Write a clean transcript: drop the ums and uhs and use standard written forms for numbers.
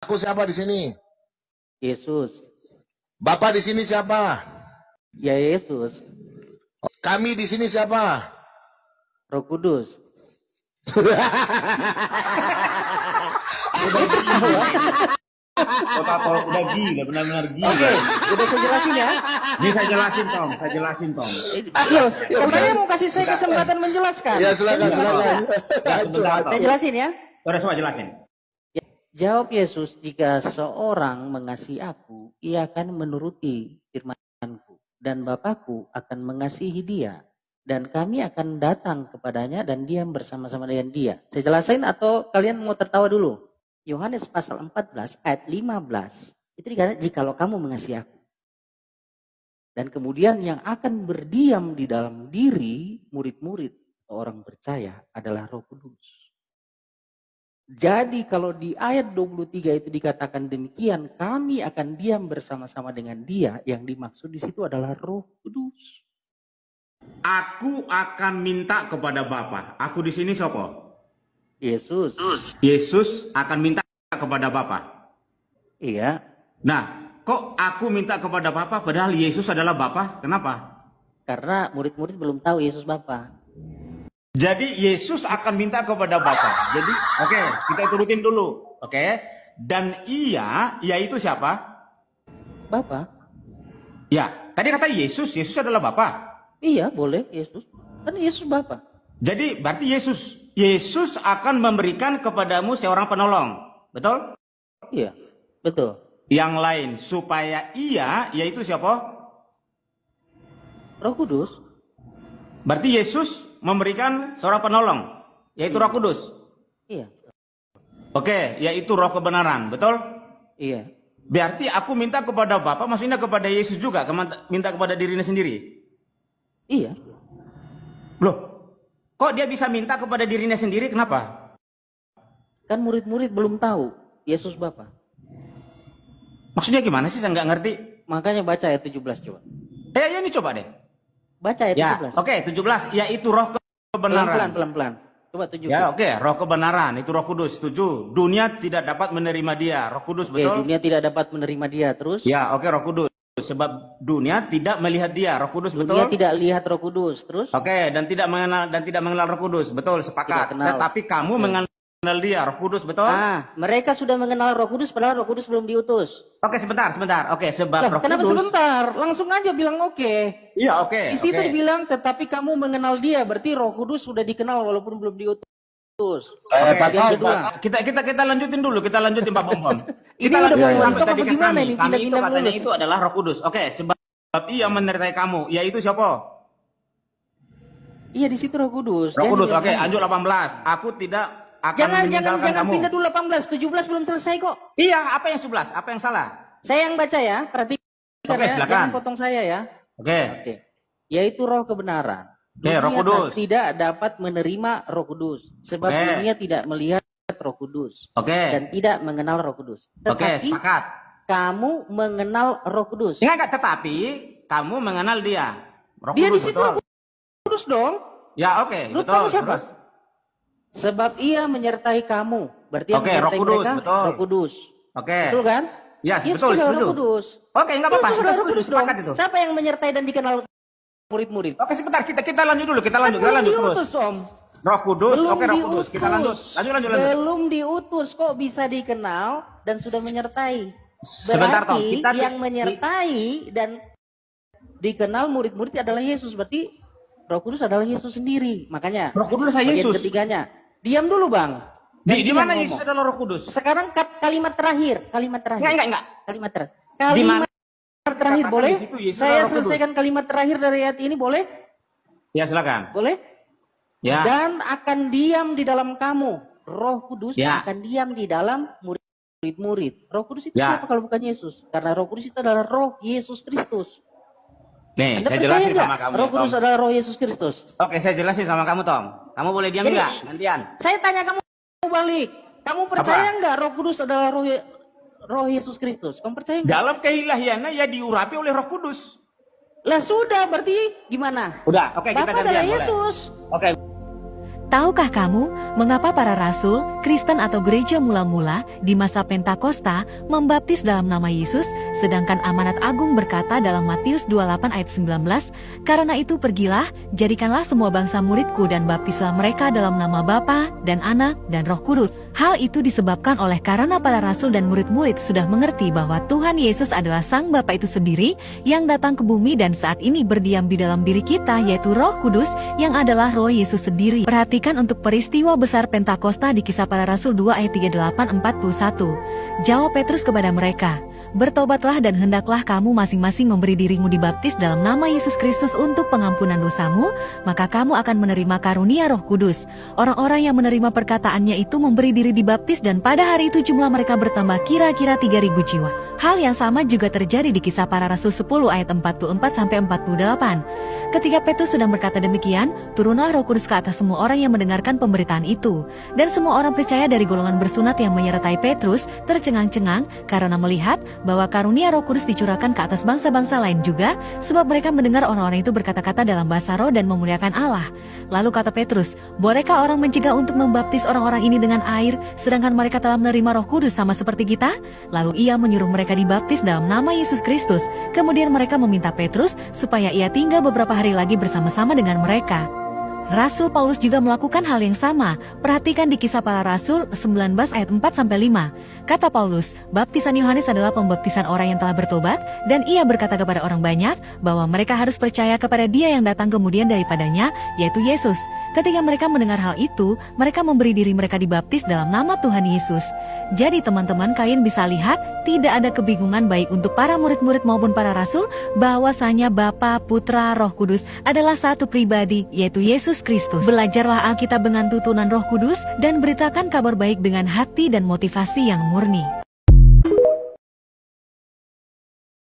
Aku siapa di sini? Yesus. Bapak di sini siapa? Ya Yesus. Kami di sini siapa? Roh Kudus. Udah gila, benar-benar gila. Oke, udah saya jelasin ya. Ini saya jelasin Tom. Yes, katanya mau kasih saya kesempatan menjelaskan. Ya silakan. Saya jelasin ya. Udah coba jelasin. Jawab Yesus, jika seorang mengasihi aku, ia akan menuruti firman-Ku, dan Bapakku akan mengasihi dia, dan kami akan datang kepadanya dan diam bersama-sama dengan dia. Saya jelasin atau kalian mau tertawa dulu? Yohanes pasal 14 ayat 15, itu dikatakan, jikalau kamu mengasihi aku. Dan kemudian yang akan berdiam di dalam diri murid-murid orang percaya adalah Roh Kudus. Jadi kalau di ayat 23 itu dikatakan demikian, kami akan diam bersama-sama dengan dia, yang dimaksud di situ adalah Roh Kudus. Aku akan minta kepada Bapa. Aku di sini siapa? Yesus. Yesus akan minta kepada Bapa. Iya. Nah, kok aku minta kepada Bapa padahal Yesus adalah Bapa? Kenapa? Karena murid-murid belum tahu Yesus Bapa. Jadi Yesus akan minta kepada Bapa. Jadi, oke, kita turutin dulu. Oke. Dan ia itu siapa? Bapa. Ya, tadi kata Yesus adalah Bapa. Iya, boleh Yesus. Kan Yesus Bapa. Jadi berarti Yesus akan memberikan kepadamu seorang penolong. Betul? Iya, betul. Yang lain supaya ia yaitu siapa? Roh Kudus. Berarti Yesus memberikan seorang penolong, yaitu Roh Kudus. Iya. Oke, yaitu Roh kebenaran, betul? Iya. Berarti aku minta kepada Bapa, maksudnya kepada Yesus juga, minta kepada dirinya sendiri. Iya. Loh, kok dia bisa minta kepada dirinya sendiri? Kenapa? Kan murid-murid belum tahu Yesus Bapa. Maksudnya gimana sih? Saya nggak ngerti. Makanya baca ayat 17 coba. Ya ini coba deh. Baca ayat Ya, 17. oke, 17, yaitu Roh kebenaran. Pelan-pelan. Coba 17. Ya, oke, Roh kebenaran, itu Roh Kudus, setuju. Dunia tidak dapat menerima dia, Roh Kudus, betul? Dunia tidak dapat menerima dia, terus? Ya, oke, Roh Kudus. Sebab dunia tidak melihat dia, Roh Kudus, betul? Dunia tidak lihat Roh Kudus, terus? Oke, dan tidak mengenal Roh Kudus, betul, sepakat. Tetapi kamu mengenal dia, Roh Kudus, betul? Mereka sudah mengenal Roh Kudus, padahal Roh Kudus belum diutus. Oke, sebentar. Oke, sebab Roh kenapa Kudus. Sebentar? Langsung aja bilang oke. Iya, oke. Di situ dibilang, tetapi kamu mengenal dia, berarti Roh Kudus sudah dikenal walaupun belum diutus. Kita lanjutin dulu, Pak Bom. Kita lanjutin sampai tadi ke gimana kami. ini? Kami itu katanya itu adalah Roh Kudus. Oke, sebab ia menyertai kamu, yaitu siapa? Iya, di situ Roh Kudus. Roh Kudus, oke, lanjut 18. Aku tidak akan meninggalkan kamu. Jangan pindah dulu 18, 17 belum selesai kok. Iya, apa yang 11? Apa yang salah? Saya yang baca ya, perhatikan. Oke, silakan. Jangan potong saya ya. Oke. Yaitu Roh kebenaran. Roh Kudus tidak dapat menerima Roh Kudus, sebab dunia tidak melihat Roh Kudus dan tidak mengenal Roh Kudus. Tetapi sepakat. Kamu mengenal Roh Kudus. Enggak, tetapi kamu mengenal dia. Roh dia Kudus, di situ Roh Kudus dong. Ya, oke, betul. Kamu siapa? Terus? Sebab ia menyertai kamu. Berarti yang Roh Kudus, mereka, betul. Roh Kudus. Betul kan? Ya, betul, Roh Kudus. Oke, enggak apa-apa. Kita setuju, sepakat itu. Siapa yang menyertai dan dikenal murid-murid? Oke, sebentar, kita lanjut dulu, kita lanjut diutus, terus. Om. Roh Kudus, Belum Roh Kudus, kita lanjut. Belum diutus kok bisa dikenal dan sudah menyertai. Sebentar, Tom. Yang menyertai dan dikenal murid-murid adalah Yesus. Berarti Roh Kudus adalah Yesus sendiri. Makanya Roh Kudus adalah Yesus. Ketiganya. Diam dulu, Bang. Di mana Yesus adalah Roh Kudus? Sekarang kalimat terakhir. Enggak. Kalimat terakhir boleh? Saya selesaikan kalimat terakhir dari ayat ini, boleh? Ya, silakan. Boleh? Ya. Dan akan diam di dalam kamu. Roh Kudus akan diam di dalam murid-murid. Roh Kudus itu siapa kalau bukan Yesus? Karena Roh Kudus itu adalah Roh Yesus Kristus. Nih, saya jelasin sama kamu. Roh Kudus adalah Roh Yesus Kristus. Oke, saya jelasin sama kamu, Tom. Kamu boleh diam enggak? Gantian. Saya tanya kamu balik. Kamu percaya enggak Roh Kudus adalah Roh Yesus Kristus? Kamu percaya enggak? Dalam keilahiannya ya diurapi oleh Roh Kudus. Lah sudah, berarti gimana? Udah, oke, kita gantian. Bapak adalah Yesus. Oke. Tahukah kamu mengapa para rasul, Kristen atau gereja mula-mula di masa Pentakosta membaptis dalam nama Yesus, sedangkan amanat agung berkata dalam Matius 28 ayat 19, "Karena itu pergilah, jadikanlah semua bangsa muridku dan baptislah mereka dalam nama Bapa dan Anak dan Roh Kudus." Hal itu disebabkan oleh karena para rasul dan murid-murid sudah mengerti bahwa Tuhan Yesus adalah Sang Bapa itu sendiri yang datang ke bumi dan saat ini berdiam di dalam diri kita, yaitu Roh Kudus yang adalah Roh Yesus sendiri. Perhatikan untuk peristiwa besar Pentakosta di Kisah Para Rasul 2 ayat 38-41. Jawab Petrus kepada mereka, "Bertobatlah dan hendaklah kamu masing-masing memberi dirimu dibaptis dalam nama Yesus Kristus untuk pengampunan dosamu, maka kamu akan menerima karunia Roh Kudus." Orang-orang yang menerima perkataannya itu memberi diri dibaptis dan pada hari itu jumlah mereka bertambah kira-kira 3.000 jiwa. Hal yang sama juga terjadi di Kisah Para Rasul 10 ayat 44-48. Ketika Petrus sedang berkata demikian, turunlah Roh Kudus ke atas semua orang yang mendengarkan pemberitaan itu. Dan semua orang percaya dari golongan bersunat yang menyertai Petrus tercengang-cengang karena melihat bahwa karunia Roh Kudus dicurahkan ke atas bangsa-bangsa lain juga, sebab mereka mendengar orang-orang itu berkata-kata dalam bahasa roh dan memuliakan Allah. Lalu kata Petrus, "Bolehkah orang mencegah untuk membaptis orang-orang ini dengan air, sedangkan mereka telah menerima Roh Kudus sama seperti kita?" Lalu ia menyuruh mereka dibaptis dalam nama Yesus Kristus. Kemudian mereka meminta Petrus supaya ia tinggal beberapa hari lagi bersama-sama dengan mereka. Rasul Paulus juga melakukan hal yang sama. Perhatikan di Kisah Para Rasul 19 ayat 4-5. Kata Paulus, baptisan Yohanes adalah pembaptisan orang yang telah bertobat, dan ia berkata kepada orang banyak bahwa mereka harus percaya kepada Dia yang datang kemudian daripadanya, yaitu Yesus. Ketika mereka mendengar hal itu, mereka memberi diri mereka dibaptis dalam nama Tuhan Yesus. Jadi teman-teman, kalian bisa lihat tidak ada kebingungan baik untuk para murid-murid maupun para rasul bahwasanya Bapa, Putra, Roh Kudus adalah satu pribadi, yaitu Yesus Kristus. Belajarlah Alkitab dengan tuntunan Roh Kudus dan beritakan kabar baik dengan hati dan motivasi yang murni.